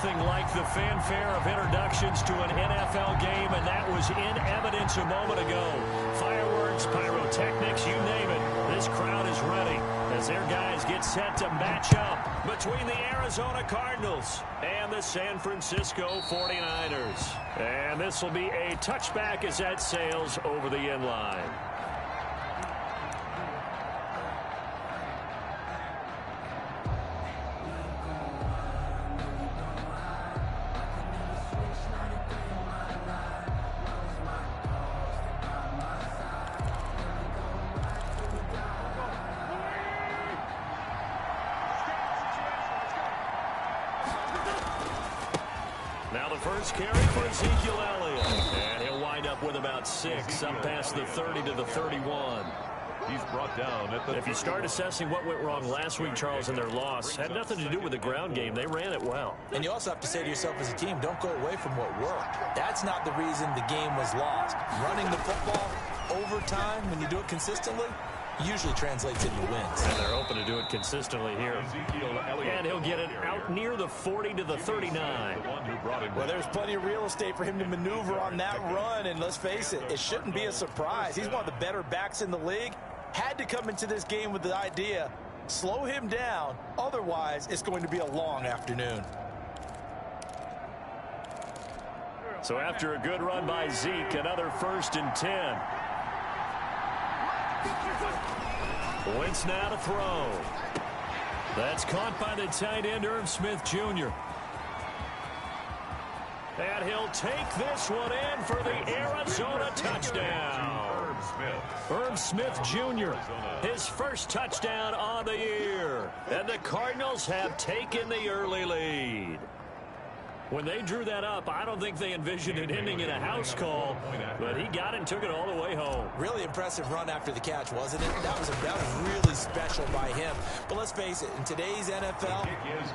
nothing like the fanfare of introductions to an NFL game, and that was in evidence a moment ago. Fireworks, pyrotechnics, you name it. This crowd is ready as their guys get set to match up between the Arizona Cardinals and the San Francisco 49ers. And this will be a touchback as that sails over the end line. Now the first carry for Ezekiel Elliott. And he'll wind up with about 6, up past the 30 to the 31. He's brought down at the... If you start assessing what went wrong last week, Charles, in their loss, had nothing to do with the ground game. They ran it well. And you also have to say to yourself as a team, don't go away from what worked. That's not the reason the game was lost. Running the football overtime, when you do it consistently, usually translates into wins. And they're hoping to do it consistently here. And he'll get it out near the 40 to the 39. Well, there's plenty of real estate for him to maneuver on that run, and let's face it, it shouldn't be a surprise. He's one of the better backs in the league. Had to come into this game with the idea, slow him down, otherwise it's going to be a long afternoon. So after a good run by Zeke, another 1st and 10. Wentz now to throw. That's caught by the tight end, Irv Smith Jr. And he'll take this one in for the Arizona touchdown. Irv Smith Jr., his first touchdown on the year. And the Cardinals have taken the early lead. When they drew that up, I don't think they envisioned it ending in a house call, but he got it and took it all the way home. Really impressive run after the catch, wasn't it? That was really special by him. But let's face it, in today's NFL,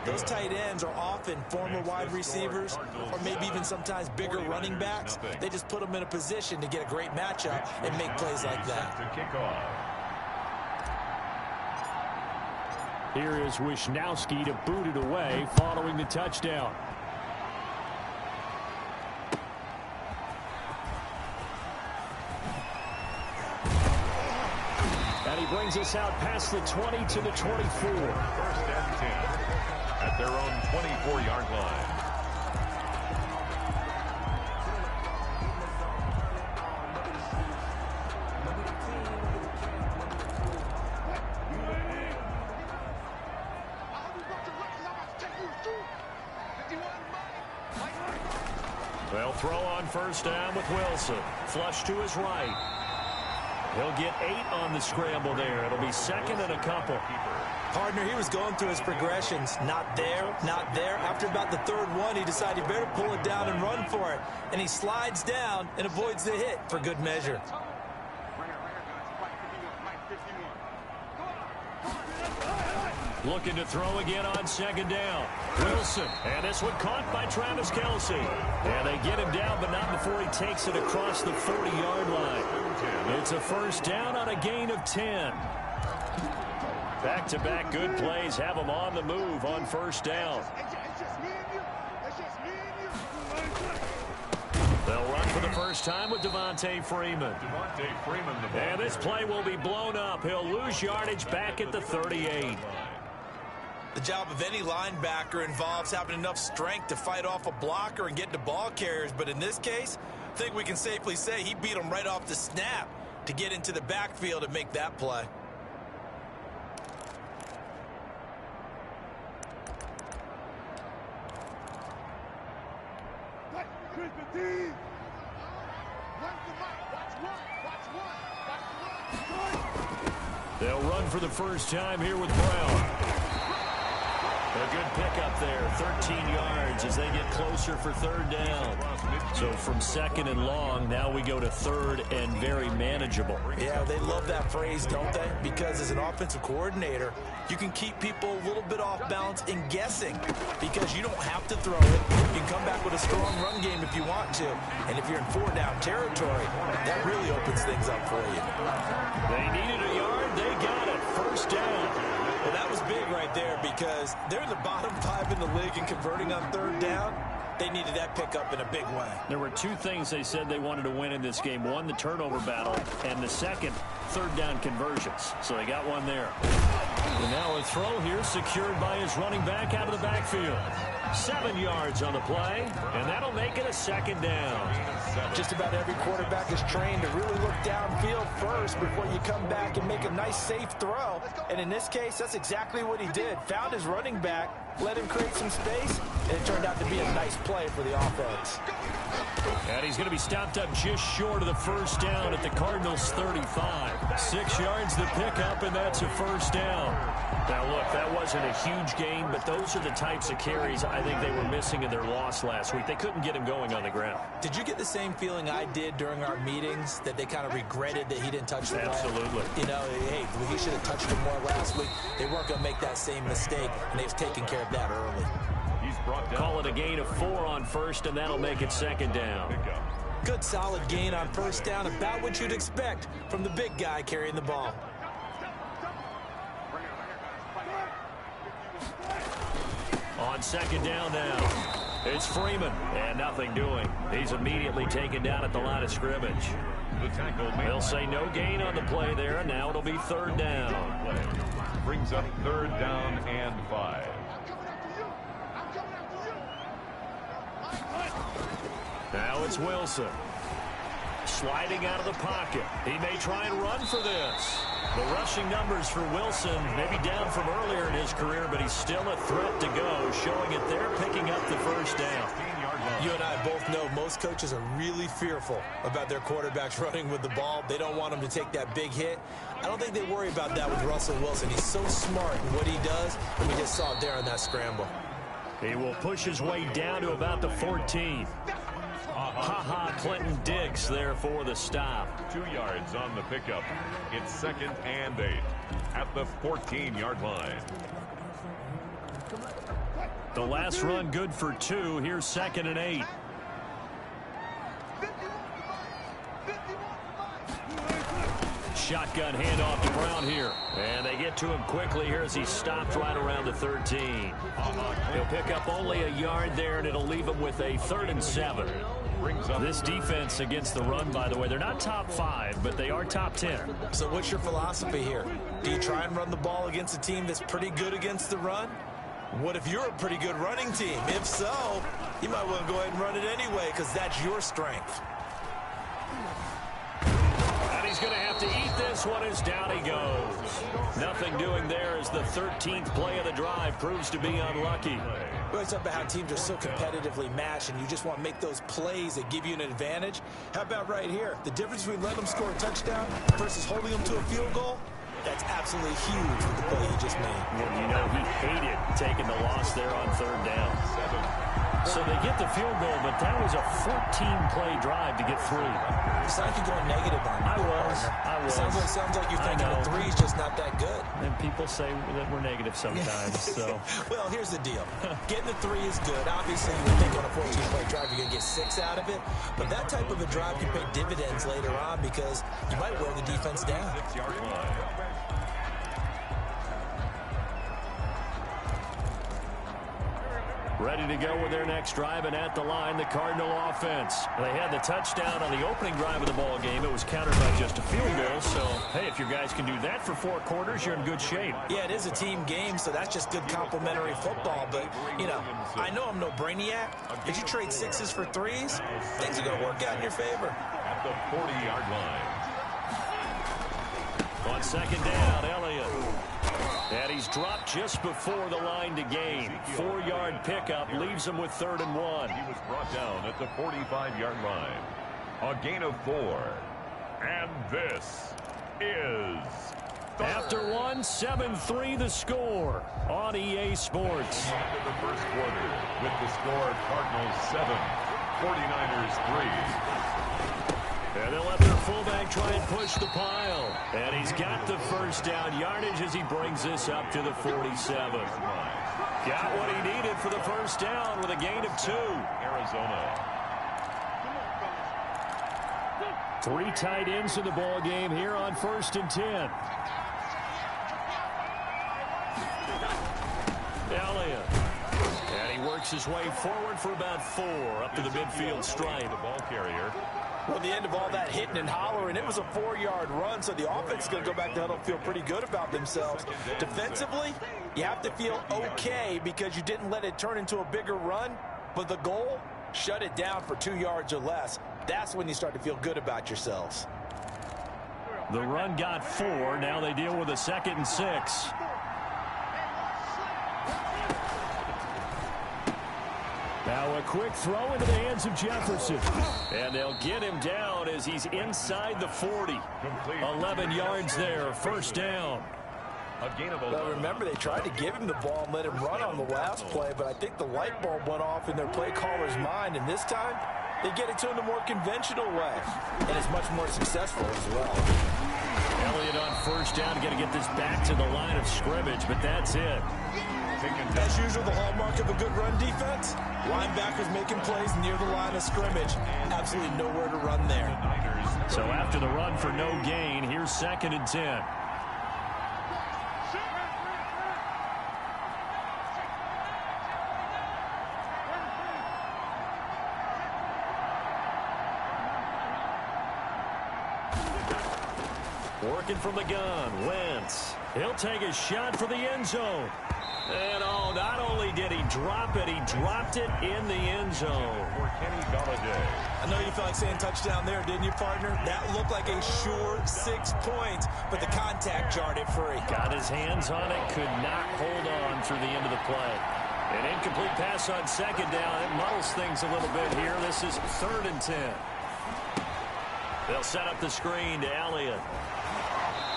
those tight ends are often former wide receivers or maybe even sometimes bigger running backs. They just put them in a position to get a great matchup and make plays like that. Here is Wisnowski to boot it away following the touchdown. And he brings us out past the 20 to the 24. 1st and 10 at their own 24-yard line. They'll throw on 1st down with Wilson. Flush to his right. He'll get 8 on the scramble there. It'll be 2nd and a couple. Partner, he was going through his progressions. Not there, not there. After about the 3rd one, he decided he better pull it down and run for it. And he slides down and avoids the hit for good measure. Looking to throw again on 2nd down. Wilson, and this one caught by Travis Kelce. And they get him down, but not before he takes it across the 40-yard line. It's a 1st down on a gain of 10. Back-to-back good plays have them on the move on 1st down. They'll run for the first time with Devontae Freeman. And this play will be blown up. He'll lose yardage back at the 38. The job of any linebacker involves having enough strength to fight off a blocker and get to ball carriers. But in this case, I think we can safely say he beat him right off the snap to get into the backfield and make that play. They'll run for the first time here with Brown. A good pickup there, 13 yards as they get closer for 3rd down. So from 2nd and long, now we go to 3rd and very manageable. Yeah, they love that phrase, don't they? Because as an offensive coordinator, you can keep people a little bit off balance in guessing because you don't have to throw it. You can come back with a strong run game if you want to. And if you're in 4-down territory, that really opens things up for you. They needed a yard. They got it. 1st down. Well, that was big right there because they're in the bottom 5 in the league and converting on third down. They needed that pickup in a big way. There were two things they said they wanted to win in this game. One, the turnover battle, and the second, third down conversions. So they got one there. And now a throw here secured by his running back out of the backfield. 7 yards on the play, and that'll make it a second down. Just about every quarterback is trained to really look downfield first before you come back and make a nice, safe throw. And in this case, that's exactly what he did. Found his running back, let him create some space, and it turned out to be a nice play for the offense. And he's going to be stopped up just short of the first down at the Cardinals' 35. 6 yards the pickup, and that's a first down. Now, look, that wasn't a huge gain, but those are the types of carries I think they were missing in their loss last week. They couldn't get him going on the ground. Did you get the same feeling I did during our meetings, that they kind of regretted that he didn't touch the ball? Absolutely. You know, hey, he should have touched him more last week. They weren't going to make that same mistake, and they've taken care of that early. Call it a gain of 4 on first, and that'll make it second down. Good solid gain on first down, about what you'd expect from the big guy carrying the ball. On second down now, it's Freeman, and nothing doing. He's immediately taken down at the line of scrimmage. They'll say no gain on the play there, and now it'll be third down. Brings up third down and 5. Now it's Wilson. Sliding out of the pocket. He may try and run for this. The rushing numbers for Wilson maybe down from earlier in his career, but he's still a threat to go, showing it there, picking up the first down. You and I both know most coaches are really fearful about their quarterbacks running with the ball. They don't want them to take that big hit. I don't think they worry about that with Russell Wilson. He's so smart in what he does, and we just saw it there on that scramble. He will push his way down to about the 14. Clinton Diggs there for the stop. 2 yards on the pickup. It's second and 8 at the 14-yard line. The last run good for 2. Here's second and 8. Shotgun handoff to Brown here. And they get to him quickly here as he stopped right around the 13. He'll pick up only a yard there, and it'll leave him with a 3rd and 7. This defense against the run, by the way, they're not top 5, but they are top 10. So what's your philosophy here? Do you try and run the ball against a team that's pretty good against the run? What if you're a pretty good running team? If so, you might want to go ahead and run it anyway because that's your strength. And he's going to have to eat this one as down he goes. Nothing doing there as the 13th play of the drive proves to be unlucky. We always talk about how teams are so competitively matched and you just want to make those plays that give you an advantage. How about right here? The difference between letting them score a touchdown versus holding them to a field goal? That's absolutely huge with the play he just made. Well, you know, he hated taking the loss there on third down. So they get the field goal, but that was a 14-play drive to get 3. It's like you're going negative on me. I was. Sounds like you're thinking the 3's just not that good. And people say that we're negative sometimes. So. Well, here's the deal. Getting the 3 is good. Obviously, you would think on a 14-play drive you're going to get 6 out of it. But that type of a drive can pay dividends later on because you might wear the defense down. 6-yard line. Ready to go with their next drive, and at the line, the Cardinal offense. They had the touchdown on the opening drive of the ball game. It was countered by just a field goal. So, hey, if your guys can do that for 4 quarters, you're in good shape. Yeah, it is a team game, so that's just good complimentary football. But, you know, I know I'm no brainiac. If you trade 6s for 3s, things are going to work out in your favor. At the 40-yard line. On second down, Elliott. And he's dropped just before the line to gain. 4-yard pickup leaves him with 3rd and 1. He was brought down at the 45-yard line. A gain of 4. And this is third. After 1, 7-3 the score on EA Sports. Into the first quarter with the score Cardinals 7, 49ers 3. And they'll let their fullback try and push the pile. And he's got the first down yardage as he brings this up to the 47. Got what he needed for the first down with a gain of 2. Arizona. 3 tight ends in the ball game here on 1st and 10. works his way forward for about 4 up to the midfield stripe. The ball carrier. Well, the end of all that hitting and hollering, it was a 4-yard run, so the offense is going to go back to huddle, feel pretty good about themselves. Defensively, you have to feel okay because you didn't let it turn into a bigger run, but the goal, shut it down for 2 yards or less. That's when you start to feel good about yourselves. The run got 4. Now they deal with a 2nd and 6. Now a quick throw into the hands of Jefferson. And they'll get him down as he's inside the 40. 11 yards there, first down. Well, remember, they tried to give him the ball and let him run on the last play, but I think the light bulb went off in their play caller's mind, and this time they get it to him the more conventional way, and it's much more successful as well. Elliott on first down, got to get this back to the line of scrimmage, but that's it. As usual, the hallmark of a good run defense, linebackers making plays near the line of scrimmage. Absolutely nowhere to run there. So after the run for no gain, here's 2nd and 10. Working from the gun, Wentz. He'll take a shot for the end zone. And oh, not only did he drop it, he dropped it in the end zone. For Kenny Golladay. I know you felt like saying touchdown there, didn't you, partner? That looked like a sure 6 points, but the contact jarred it free. Got his hands on it, could not hold on through the end of the play. An incomplete pass on 2nd down. It muddles things a little bit here. This is 3rd and 10. They'll set up the screen to Elliott.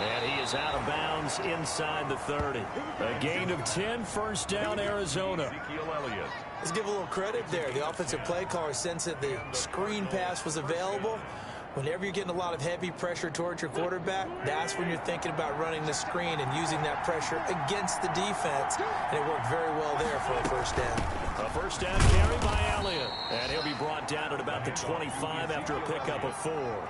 And he is out of bounds inside the 30. A gain of 10, first down, Arizona. Ezekiel Elliott. Let's give a little credit there. The offensive play caller sensed that the screen pass was available. Whenever you're getting a lot of heavy pressure towards your quarterback, that's when you're thinking about running the screen and using that pressure against the defense. And it worked very well there for a first down. A first down carry by Elliott. And he'll be brought down at about the 25 after a pickup of 4.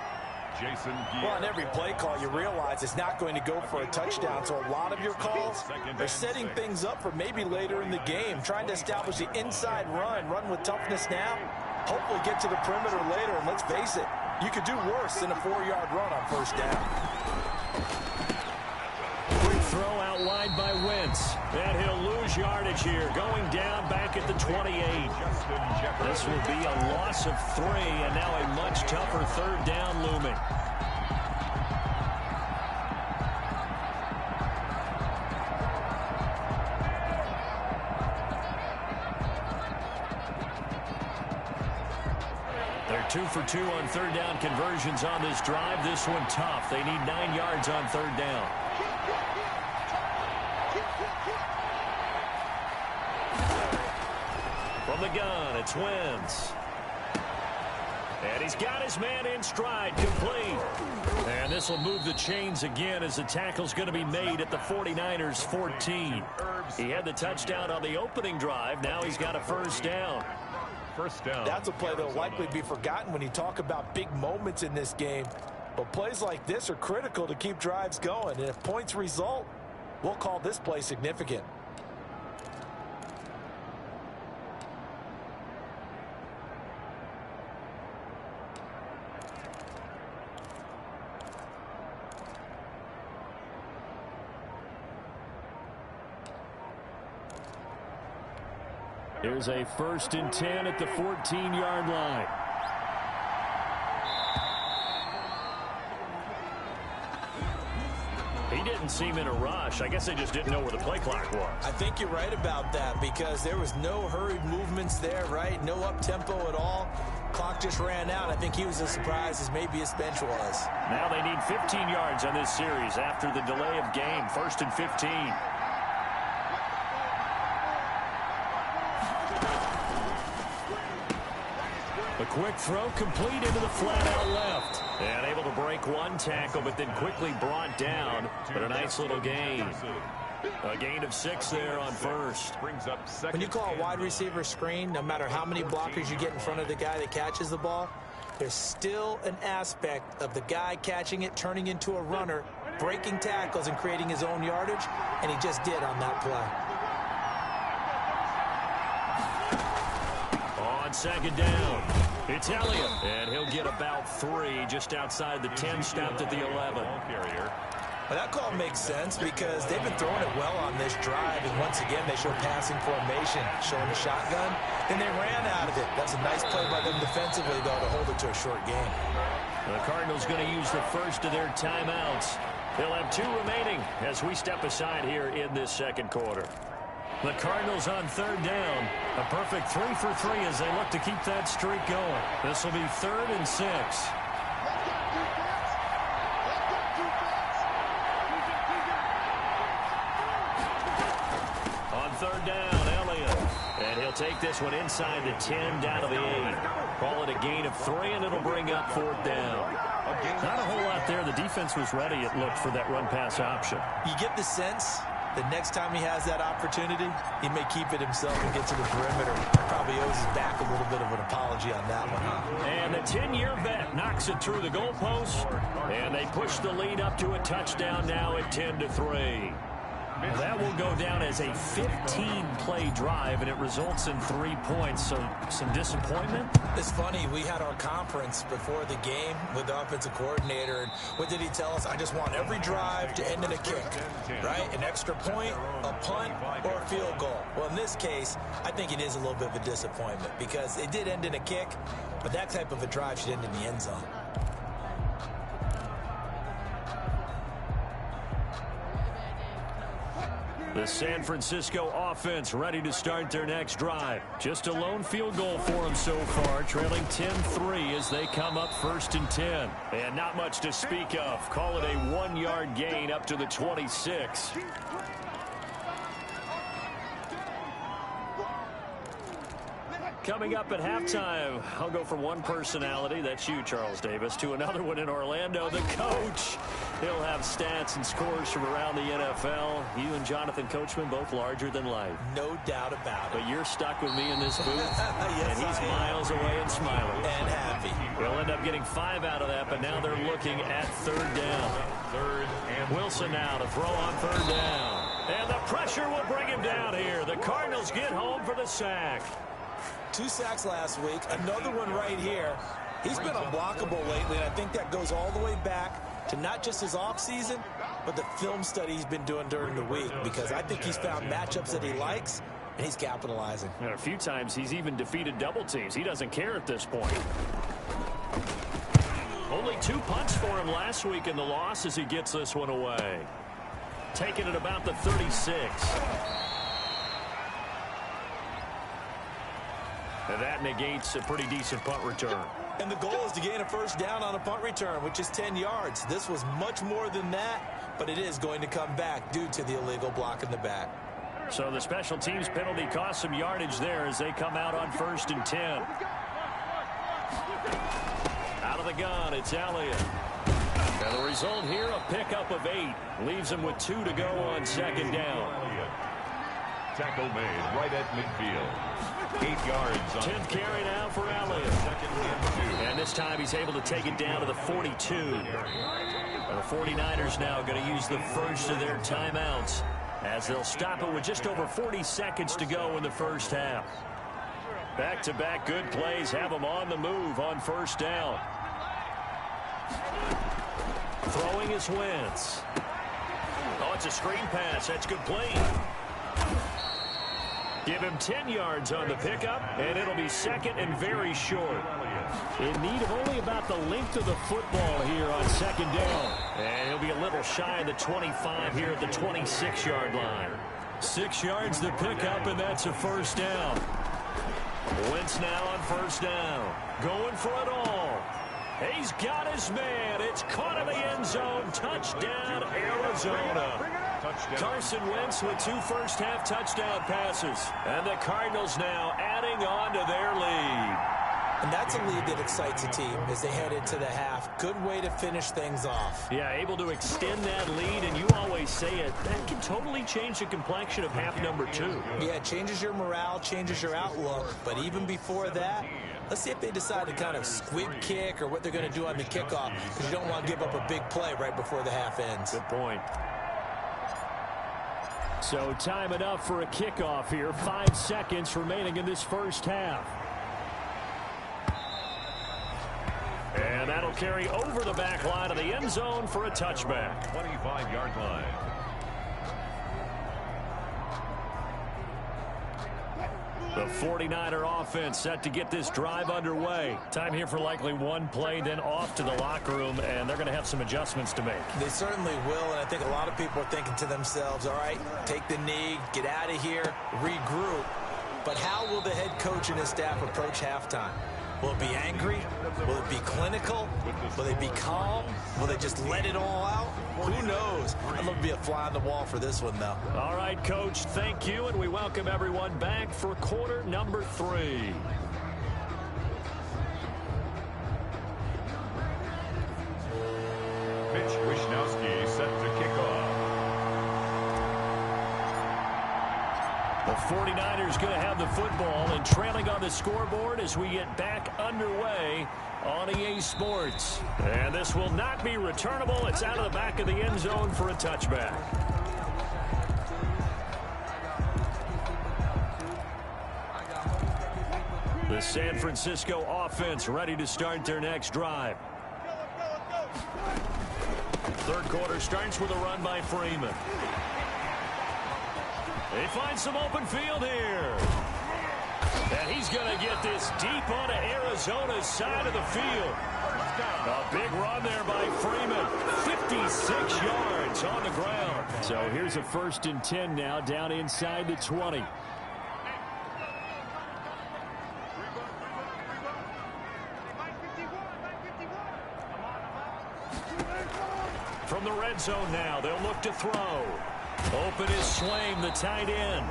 Jason Geer. Well, on every play call, you realize it's not going to go for a touchdown. So a lot of your calls are setting things up for maybe later in the game, trying to establish the inside run with toughness now, hopefully get to the perimeter later. And let's face it, you could do worse than a 4-yard run on first down. Quick throw out wide by Wentz. And he'll lose yardage here, going down back at the 28. This will be a loss of 3, and now a much tougher 3rd down looming. They're 2 for 2 on 3rd down conversions on this drive. This one tough. They need 9 yards on 3rd down. From the gun, it's Wentz. And he's got his man in stride, complete. And this will move the chains again as the tackle's going to be made at the 49ers 14. He had the touchdown on the opening drive. Now he's got a first down. First down. That's a play that will likely be forgotten when you talk about big moments in this game. But plays like this are critical to keep drives going. And if points result, we'll call this play significant. Here's a 1st and 10 at the 14-yard line. He didn't seem in a rush. I guess they just didn't know where the play clock was. I think you're right about that because there was no hurried movements there, right? No up-tempo at all. Clock just ran out. I think he was as surprised as maybe his bench was. Now they need 15 yards on this series after the delay of game. 1st and 15. A quick throw complete into the flat out left. And able to break one tackle, but then quickly brought down. But a nice little gain. A gain of 6 there on first. Brings up second. When you call a wide receiver screen, no matter how many blockers you get in front of the guy that catches the ball, there's still an aspect of the guy catching it, turning into a runner, breaking tackles and creating his own yardage, and he just did on that play. On second down, it's Elliott. And he'll get about 3 just outside the 10, stopped at the 11. Well, that call makes sense because they've been throwing it well on this drive, and once again, they show passing formation, showing the shotgun, and they ran out of it. That's a nice play by them defensively, though, to hold it to a short game. The Cardinals going to use the first of their timeouts. They'll have 2 remaining as we step aside here in this second quarter. The Cardinals on third down. A perfect 3 for 3 as they look to keep that streak going. This will be 3rd and 6. Third down, Elliott. And he'll take this one inside the 10, down to the 8. Call it a gain of 3, and it'll bring up 4th down. Not a whole lot there. The defense was ready, it looked, for that run-pass option. You get the sense that next time he has that opportunity, he may keep it himself and get to the perimeter. Probably owes his back a little bit of an apology on that one, huh? And the 10-year vet knocks it through the goalpost, and they push the lead up to a touchdown now at 10-3. That will go down as a 15-play drive, and it results in 3 points. So some disappointment. It's funny. We had our conference before the game with the offensive coordinator, and what did he tell us? I just want every drive to end in a kick, right? An extra point, a punt, or a field goal. Well, in this case, I think it is a little bit of a disappointment because it did end in a kick, but that type of a drive should end in the end zone. The San Francisco offense ready to start their next drive. Just a lone field goal for them so far, trailing 10-3 as they come up 1st and 10. And not much to speak of. Call it a 1-yard gain up to the 26. Coming up at halftime, I'll go from one personality, that's you, Charles Davis, to another one in Orlando, the coach. He'll have stats and scores from around the NFL. You and Jonathan Coachman, both larger than life. No doubt about it. But you're stuck with me in this booth, yes, and he's miles away and smiling. And happy. We'll end up getting 5 out of that, but now they're looking at 3rd down. 3rd and Wilson now to throw on 3rd down. And the pressure will bring him down here. The Cardinals get home for the sack. 2 sacks last week, another one right here. He's been unblockable lately, and I think that goes all the way back to not just his offseason, but the film study he's been doing during the week, because I think he's found matchups that he likes, and he's capitalizing. And a few times he's even defeated double teams. He doesn't care at this point. Only 2 punts for him last week in the loss as he gets this one away. Taking it about the 36. And that negates a pretty decent punt return. And the goal is to gain a 1st down on a punt return, which is 10 yards. This was much more than that, but it is going to come back due to the illegal block in the back. So the special teams penalty cost some yardage there as they come out on 1st and 10. Out of the gun, it's Elliott. And the result here, a pickup of 8. Leaves him with 2 to go on 2nd down. Tackle made right at midfield. 8 yards. 10th carry now for Elliott. And this time he's able to take it down to the 42. And the 49ers now going to use the first of their timeouts as they'll stop it with just over 40 seconds to go in the first half. Back-to-back good plays have them on the move on 1st down. Throwing is Wentz. Oh, it's a screen pass. That's good play. Give him 10 yards on the pickup, and it'll be 2nd and very short. In need of only about the length of the football here on 2nd down. And he'll be a little shy of the 25 here at the 26-yard line. 6 yards the pickup, and that's a 1st down. Wentz now on 1st down. Going for it all. He's got his man. It's caught in the end zone. Touchdown, Arizona. Carson Wentz with 2 first-half touchdown passes. And the Cardinals now adding on to their lead. And that's a lead that excites a team as they head into the half. Good way to finish things off. Yeah, able to extend that lead, and you always say it, that can totally change the complexion of half number 2. Yeah, it changes your morale, changes your outlook. But even before that, let's see if they decide to kind of squib kick or what they're going to do on the kickoff, because you don't want to give up a big play right before the half ends. Good point. So time enough for a kickoff here. 5 seconds remaining in this first half. That'll carry over the back line of the end zone for a touchback. 25-yard line. The 49er offense set to get this drive underway. Time here for likely one play, then off to the locker room, and they're going to have some adjustments to make. They certainly will, and I think a lot of people are thinking to themselves, all right, take the knee, get out of here, regroup. But how will the head coach and his staff approach halftime? Will it be angry? Will it be clinical? Will they be calm? Will they just let it all out? Who knows? I'd love to be a fly on the wall for this one, though. All right, Coach, thank you, and we welcome everyone back for quarter number 3. Mitch Wishnowsky set to kick off. The 49ers going to have the football and trailing on the scoreboard as we get back underway on EA Sports. And this will not be returnable. It's out of the back of the end zone for a touchback. The San Francisco offense ready to start their next drive. Third quarter starts with a run by Freeman. They find some open field here. And he's going to get this deep onto Arizona's side of the field. A big run there by Freeman. 56 yards on the ground. So here's a 1st and 10 now down inside the 20. From the red zone now, they'll look to throw. Open is Swaim, the tight end.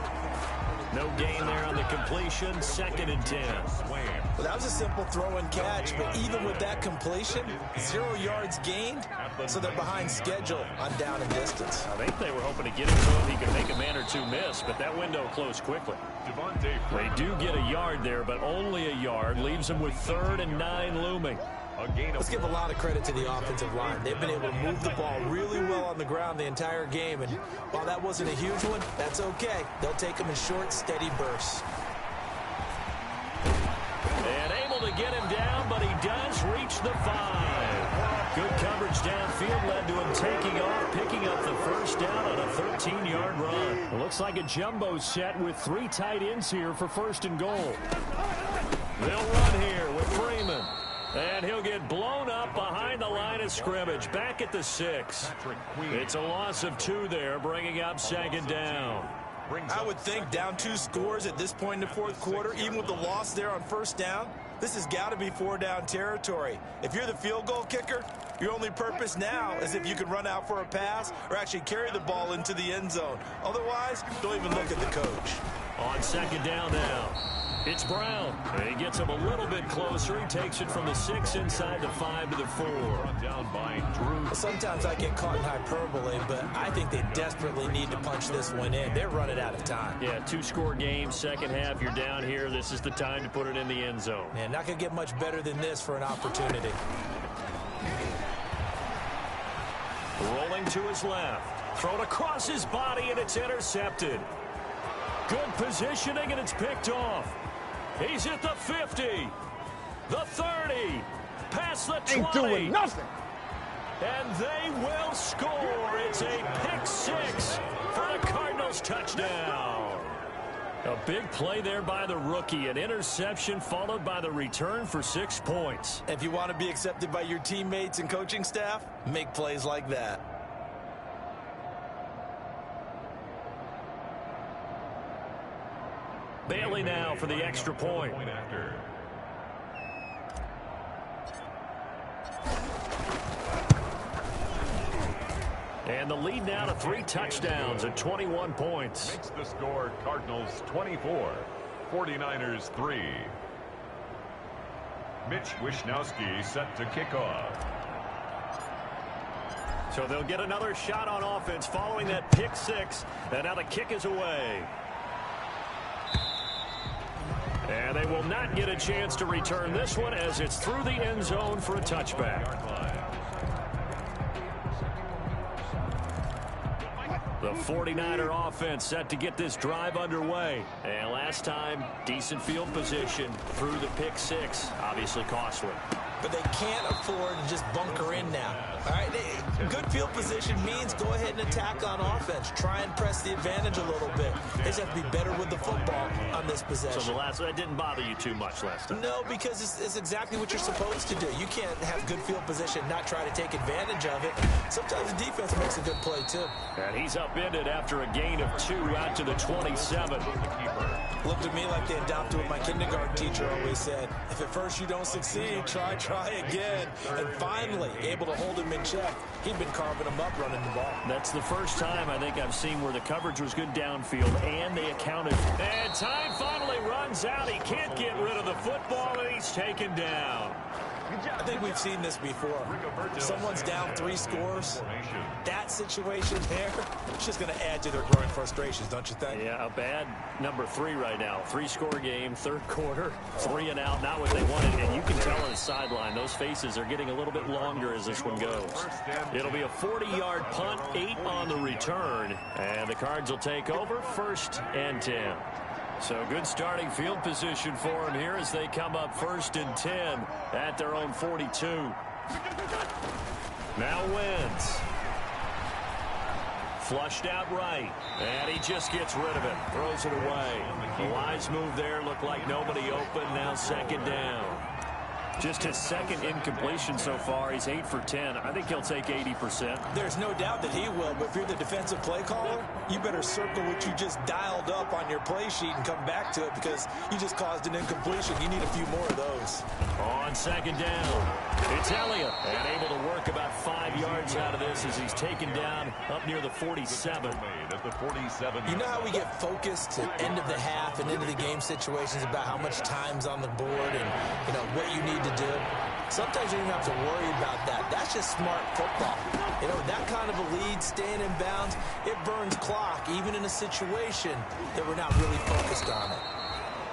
No gain there on the completion. 2nd and 10. Well, that was a simple throw and catch, but even with that completion, 0 yards gained, so they're behind schedule on down and distance. I think they were hoping to get him so he could make a man or two miss, but that window closed quickly. They do get a yard there, but only a yard. Leaves them with 3rd and 9 looming. Let's give a lot of credit to the offensive line. They've been able to move the ball really well on the ground the entire game, and while that wasn't a huge one, that's okay. They'll take them in short, steady bursts. And able to get him down, but he does reach the 5. Good coverage downfield led to him taking off, picking up the 1st down on a 13-yard run. It looks like a jumbo set with 3 tight ends here for 1st and goal. They'll run here with Freeman. And he'll get blown up behind the line of scrimmage, back at the 6. It's a loss of 2 there, bringing up 2nd down. I would think down 2 scores at this point in the 4th quarter, even with the loss there on 1st down, this has got to be 4-down territory. If you're the field goal kicker, your only purpose now is if you can run out for a pass or actually carry the ball into the end zone. Otherwise, don't even look at the coach. On 2nd down now. It's Brown. He gets him a little bit closer. He takes it from the 6 inside the 5 to the 4. Down by Drew. Sometimes I get caught in hyperbole, but I think they desperately need to punch this one in. They're running out of time. Yeah, 2-score game, 2nd half. You're down here. This is the time to put it in the end zone. And not going to get much better than this for an opportunity. Rolling to his left. Thrown across his body, and it's intercepted. Good positioning, and it's picked off. He's at the 50, the 30, past the 20. Ain't doing nothing. And they will score. It's a pick 6 for the Cardinals touchdown. A big play there by the rookie. An interception followed by the return for 6 points. If you want to be accepted by your teammates and coaching staff, make plays like that. Bailey now for the extra point. And the lead now to 3 touchdowns at 21 points. Makes the score Cardinals 24, 49ers 3. Mitch Wishnowsky set to kick off. So they'll get another shot on offense following that pick 6. And now the kick is away. And they will not get a chance to return this one as it's through the end zone for a touchback. The 49er offense set to get this drive underway. And last time, decent field position through the pick 6. Obviously costly. but they can't afford to just bunker in now. All right, good field position means go ahead and attack on offense. Try and press the advantage a little bit. They just have to be better with the football on this possession. So that didn't bother you too much last time? No, because it's exactly what you're supposed to do. You can't have good field position, not try to take advantage of it. Sometimes the defense makes a good play, too. And he's upended after a gain of 2 out to the 27. Looked at me like they adopted what my kindergarten teacher always said. If at first you don't succeed, try again. And finally, able to hold him in check. He'd been carving him up running the ball. That's the first time I think I've seen where the coverage was good downfield, and they accounted. And time finally runs out. He can't get rid of the football, and he's taken down. I think we've seen this before. Someone's down 3 scores. That situation there, it's just going to add to their growing frustrations, don't you think? Yeah, a bad number 3 right now. 3-score game, third quarter, 3 and out, not what they wanted. And you can tell on the sideline, those faces are getting a little bit longer as this one goes. It'll be a 40-yard punt, 8 on the return. And the Cards will take over, 1st and 10. So good starting field position for them here as they come up 1st and 10 at their own 42. Now Wentz. Flushed out right. And he just gets rid of it. Throws it away. A wise move there. Looked like nobody open. Now 2nd down. Just his 2nd incompletion so far. He's 8 for 10. I think he'll take 80%. There's no doubt that he will, but if you're the defensive play caller, you better circle what you just dialed up on your play sheet and come back to it because you just caused an incompletion. You need a few more of those. On 2nd down, it's Elliott. And able to work about 5 yards out of this as he's taken down up near the 47. You know how we get focused at end of the half and into the game situations about how much time's on the board and, you know, what you need to do? Sometimes you don't even have to worry about that. That's just smart football. You know, that kind of a lead, staying in bounds, it burns clock, even in a situation that we're not really focused on it.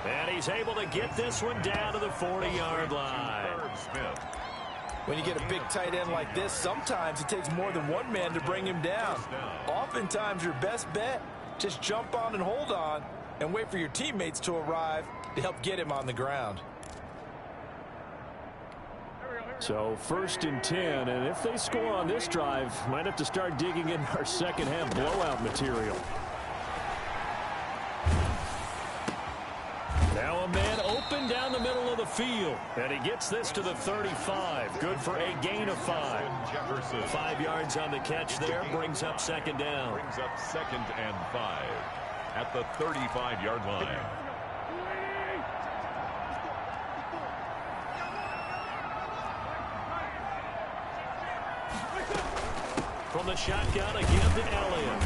And he's able to get this one down to the 40-yard line. When you get a big tight end like this, sometimes it takes more than one man to bring him down. Oftentimes, your best bet, just jump on and hold on and wait for your teammates to arrive to help get him on the ground. So 1st and 10, and if they score on this drive, might have to start digging in our second half blowout material. Now a man open down the middle of the field, and he gets this to the 35. Good for a gain of 5. 5 yards on the catch there, brings up 2nd down. Brings up 2nd and 5 at the 35-yard line. From the shotgun again to Elliott.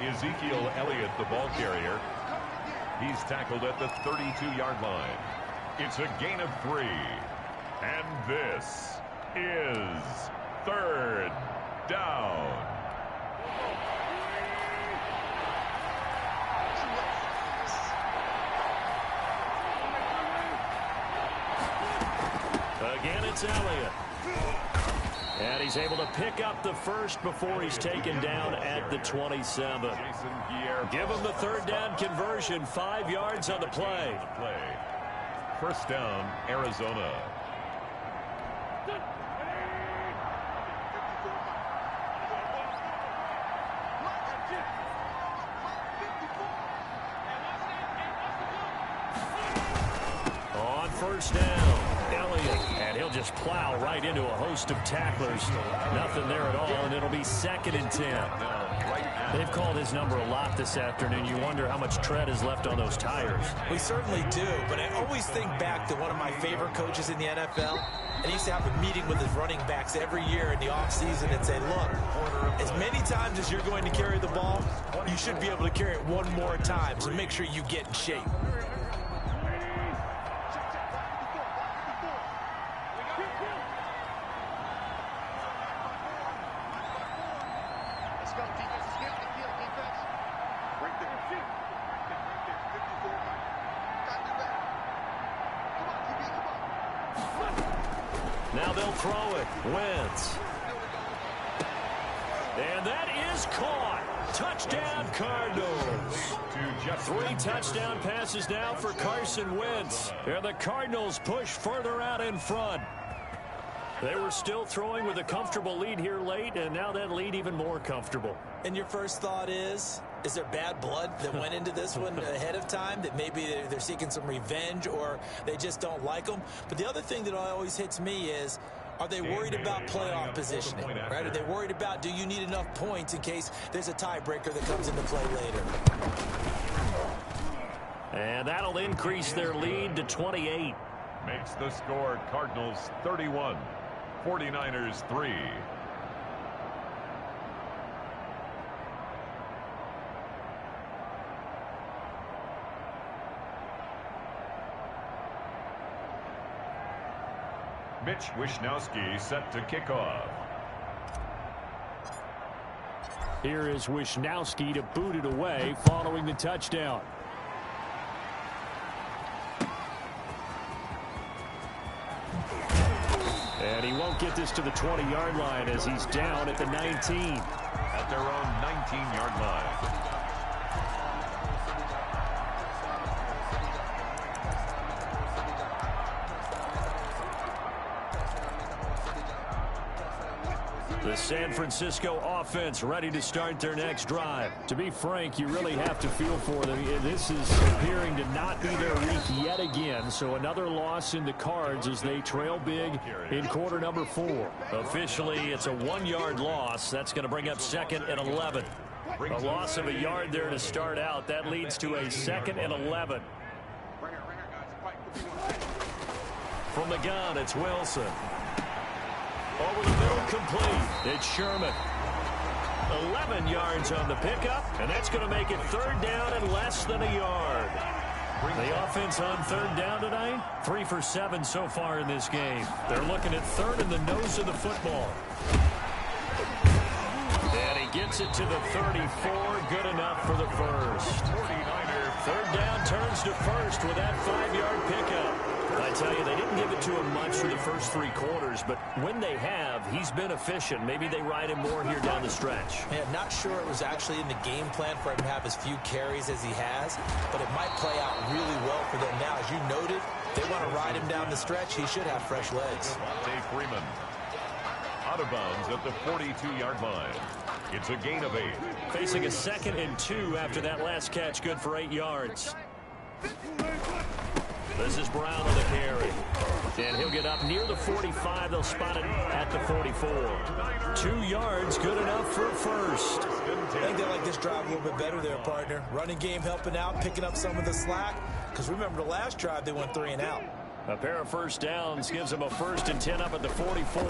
Ezekiel Elliott, the ball carrier. He's tackled at the 32-yard line. It's a gain of 3. And this is 3rd down. Again, it's Elliott. And he's able to pick up the 1st before he's taken down at the 27. Give him the 3rd down conversion, 5 yards on the play. 1st down, Arizona. On 1st down, Elliott. And he'll just plow right into a host of tacklers. Nothing there at all, and it'll be 2nd and 10. They've called his number a lot this afternoon. You wonder how much tread is left on those tires. We certainly do, but I always think back to one of my favorite coaches in the NFL. And he used to have a meeting with his running backs every year in the offseason and say, look, as many times as you're going to carry the ball, you should be able to carry it one more time, so make sure you get in shape. Now they'll throw it. Wentz. And that is caught. Touchdown, Cardinals. 3 touchdown passes now for Carson Wentz. And the Cardinals push further out in front. They were still throwing with a comfortable lead here late, and now that lead even more comfortable. And your first thought is there bad blood that went into this one ahead of time, that maybe they're seeking some revenge or they just don't like them? But the other thing that always hits me is, are they worried about playoff positioning, right? Are they worried about, do you need enough points in case there's a tiebreaker that comes into play later? And that'll increase their lead to 28. Makes the score Cardinals 31, 49ers 3. Mitch Wishnowsky set to kick off. Here is Wishnowsky to boot it away following the touchdown. And he won't get this to the 20-yard line as he's down at the 19. At their own 19-yard line. The San Francisco offense ready to start their next drive. To be frank, you really have to feel for them. This is appearing to not be their week yet again. So another loss in the cards as they trail big in quarter number 4. Officially, it's a 1-yard loss. That's going to bring up 2nd and 11. A loss of a yard there to start out. That leads to a 2nd and 11. From the gun, it's Wilson. Over the middle, complete. It's Sherman. 11 yards on the pickup, and that's going to make it 3rd down and less than a yard. The offense on 3rd down tonight, 3 for 7 so far in this game. They're looking at 3rd in the nose of the football. And he gets it to the 34, good enough for the first. 3rd down turns to first with that 5-yard pickup. I tell you, they didn't give it to him much for the first 3 quarters, but when they have, he's been efficient. Maybe they ride him more here down the stretch. Yeah, not sure it was actually in the game plan for him to have as few carries as he has, but it might play out really well for them now. As you noted, they want to ride him down the stretch. He should have fresh legs. Dave Freeman out of bounds at the 42-yard line. It's a gain of 8. Facing a 2nd and 2 after that last catch, good for 8 yards. This is Brown on the carry. And he'll get up near the 45. They'll spot it at the 44. 2 yards, good enough for a first. I think they like this drive a little bit better there, partner. Running game helping out, picking up some of the slack. Because remember, the last drive, they went 3 and out. A pair of first downs gives them a 1st and 10 up at the 44.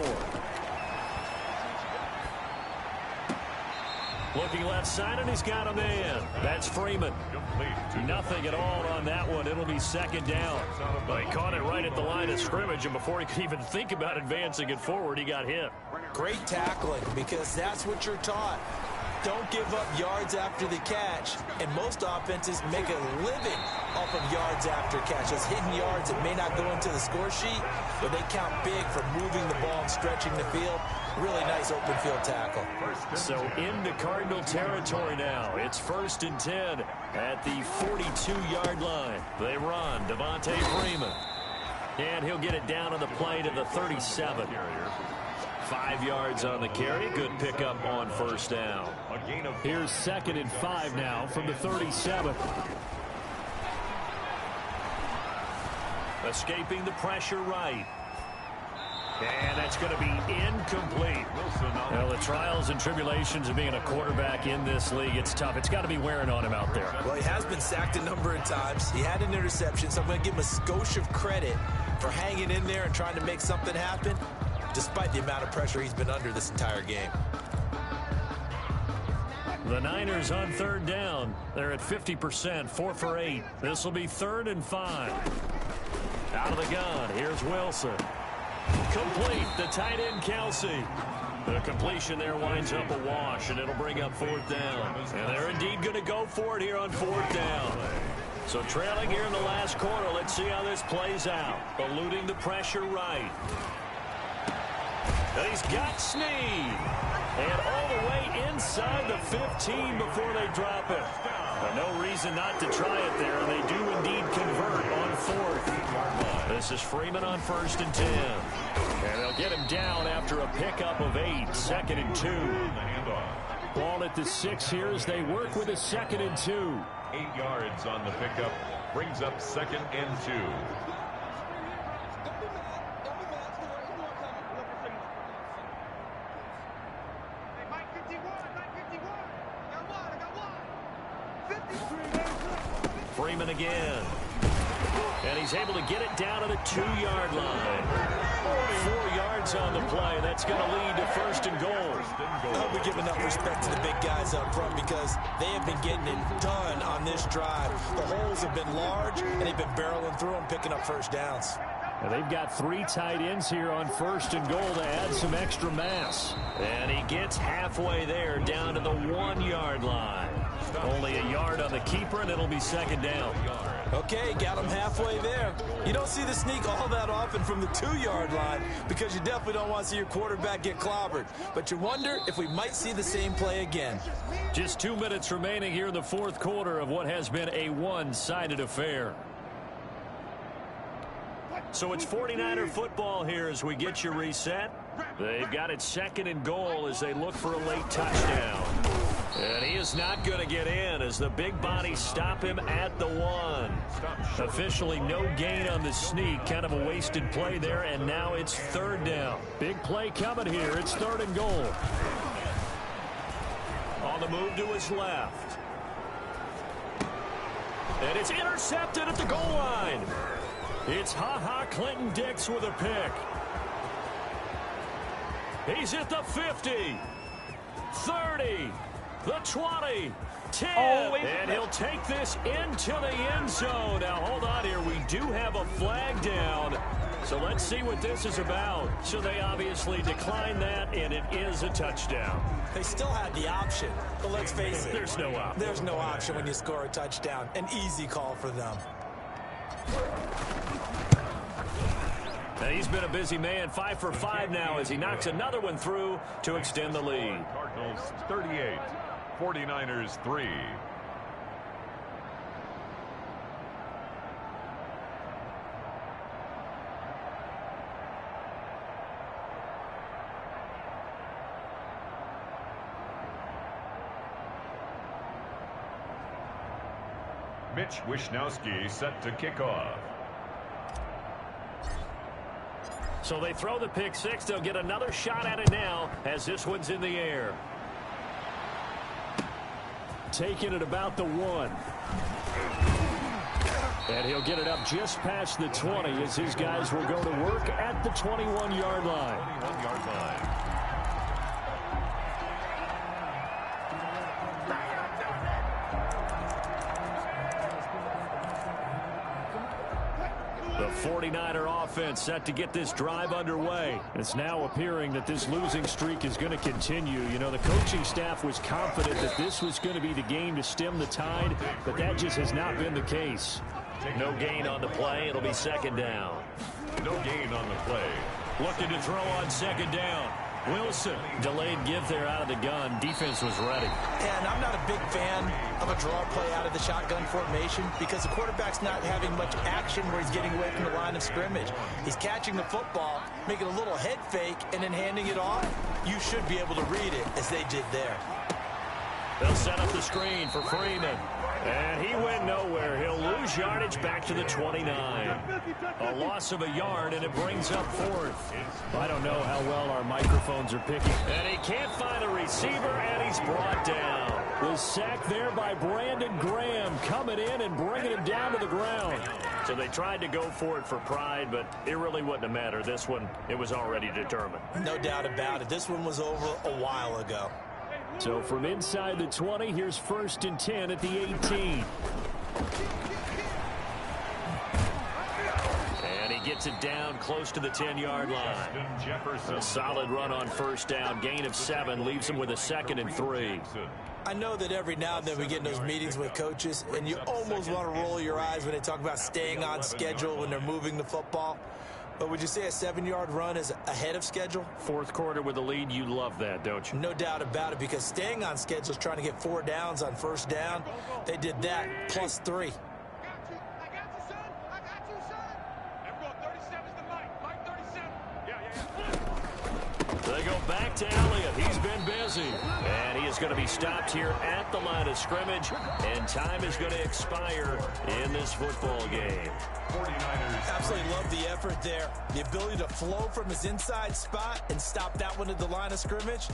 Looking left side, and he's got a man. That's Freeman. Nothing at all on that one. It'll be 2nd down. But he caught it right at the line of scrimmage, and before he could even think about advancing it forward, he got hit. Great tackling, because that's what you're taught. Don't give up yards after the catch. And most offenses make a living off of yards after catch. Those hidden yards that may not go into the score sheet, but they count big for moving the ball and stretching the field. Really nice open field tackle. So into Cardinal territory now. It's 1st and 10 at the 42-yard line. They run. Devontae Freeman. And he'll get it down on the play to the 37. 5 yards on the carry. Good pickup on 1st down. Here's 2nd and 5 now from the 37. Escaping the pressure right. And that's going to be incomplete. Well, the trials and tribulations of being a quarterback in this league, it's tough. It's got to be wearing on him out there. Well, he has been sacked a number of times. He had an interception, so I'm going to give him a skosh of credit for hanging in there and trying to make something happen, despite the amount of pressure he's been under this entire game. The Niners on 3rd down. They're at 50%, 4 for 8. This will be 3rd and 5. Out of the gun, here's Wilson. Complete, the tight end Kelsey. The completion there winds up a wash, and it'll bring up 4th down. And they're indeed going to go for it here on 4th down. So trailing here in the last quarter, let's see how this plays out. Eluding the pressure right. And he's got Snead. And all the way inside the 15 before they drop it. No reason not to try it there. They do indeed convert on fourth. This is Freeman on 1st and 10. And they'll get him down after a pickup of 8. 2nd and 2. Ball at the 6 here as they work with a 2nd and 2. 8 yards on the pickup. Brings up 2nd and 2. Freeman again. And he's able to get it down to the 2-yard line. 4 yards on the play. That's going to lead to 1st and goal. We give enough respect to the big guys up front because they have been getting it done on this drive. The holes have been large, and they've been barreling through them, picking up first downs. Now they've got 3 tight ends here on 1st and goal to add some extra mass. And he gets halfway there down to the 1-yard line. Only a yard on the keeper, and it'll be 2nd down. Okay, got him halfway there. You don't see the sneak all that often from the 2-yard line because you definitely don't want to see your quarterback get clobbered. But you wonder if we might see the same play again. Just 2 minutes remaining here in the 4th quarter of what has been a one-sided affair. So it's 49er football here as we get you reset. They've got it 2nd and goal as they look for a late touchdown. And he is not going to get in as the big bodies stop him at the 1. Officially no gain on the sneak. Kind of a wasted play there, and now it's 3rd down. Big play coming here. It's 3rd and goal. On the move to his left. And it's intercepted at the goal line. It's Ha-Ha Clinton-Dix with a pick. He's at the 50, 30, the 20, 10, and he'll take this into the end zone. Now, hold on here. We do have a flag down, so let's see what this is about. So they obviously declined that, and it is a touchdown. They still had the option, but let's face it. There's no option. There's no option when you score a touchdown. An easy call for them. And he's been a busy man, 5 for 5 now as he knocks another one through to extend the lead. Cardinals 38, 49ers 3. Mitch Wishnowsky set to kick off. So they throw the pick 6. They'll get another shot at it now as this one's in the air. Taking it about the 1. And he'll get it up just past the 20 as his guys will go to work at the 21-yard line. 21-yard line. The 49er offense set to get this drive underway. It's now appearing that this losing streak is going to continue. You know, the coaching staff was confident that this was going to be the game to stem the tide, but that just has not been the case. No gain on the play. It'll be 2nd down. No gain on the play. Looking to throw on 2nd down. Wilson, delayed give there out of the gun. Defense was ready. And I'm not a big fan of a draw play out of the shotgun formation because the quarterback's not having much action where he's getting away from the line of scrimmage. He's catching the football, making a little head fake, and then handing it off. You should be able to read it as they did there. They'll set up the screen for Freeman. And he went nowhere. He'll lose yardage back to the 29. A loss of a yard, and it brings up 4th. I don't know how well our microphones are picking. And he can't find a receiver, and he's brought down. The sack there by Brandon Graham coming in and bringing him down to the ground. So they tried to go for it for pride, but it really wouldn't have mattered. This one, it was already determined. No doubt about it. This one was over a while ago. So from inside the 20, here's 1st and 10 at the 18. And he gets it down close to the 10-yard line. A solid run on 1st down. Gain of 7 leaves him with a 2nd and 3. I know that every now and then we get in those meetings with coaches, and you almost want to roll your eyes when they talk about staying on schedule when they're moving the football. But would you say a 7-yard run is ahead of schedule? Fourth quarter with the lead, you love that, don't you? No doubt about it, because staying on schedule is trying to get 4 downs on first down. They did that, plus 3. They go back to Elliott. He's been busy. And he is going to be stopped here at the line of scrimmage. And time is going to expire in this football game. 49ers. Absolutely love the effort there. The ability to flow from his inside spot and stop that one at the line of scrimmage.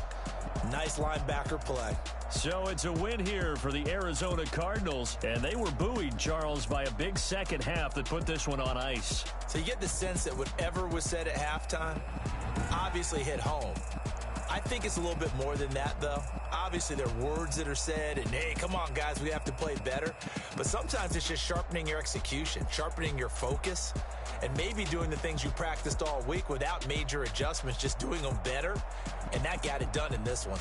Nice linebacker play. So it's a win here for the Arizona Cardinals. And they were buoyed, Charles, by a big second half that put this one on ice. So you get the sense that whatever was said at halftime obviously hit home. I think it's a little bit more than that, though. Obviously, there are words that are said, and, hey, come on, guys, we have to play better. But sometimes it's just sharpening your execution, sharpening your focus, and maybe doing the things you practiced all week without major adjustments, just doing them better. And that got it done in this one.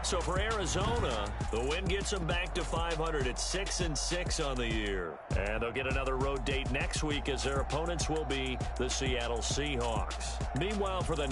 So for Arizona, the win gets them back to 500 at 6-6 on the year. And they'll get another road date next week as their opponents will be the Seattle Seahawks. Meanwhile, for the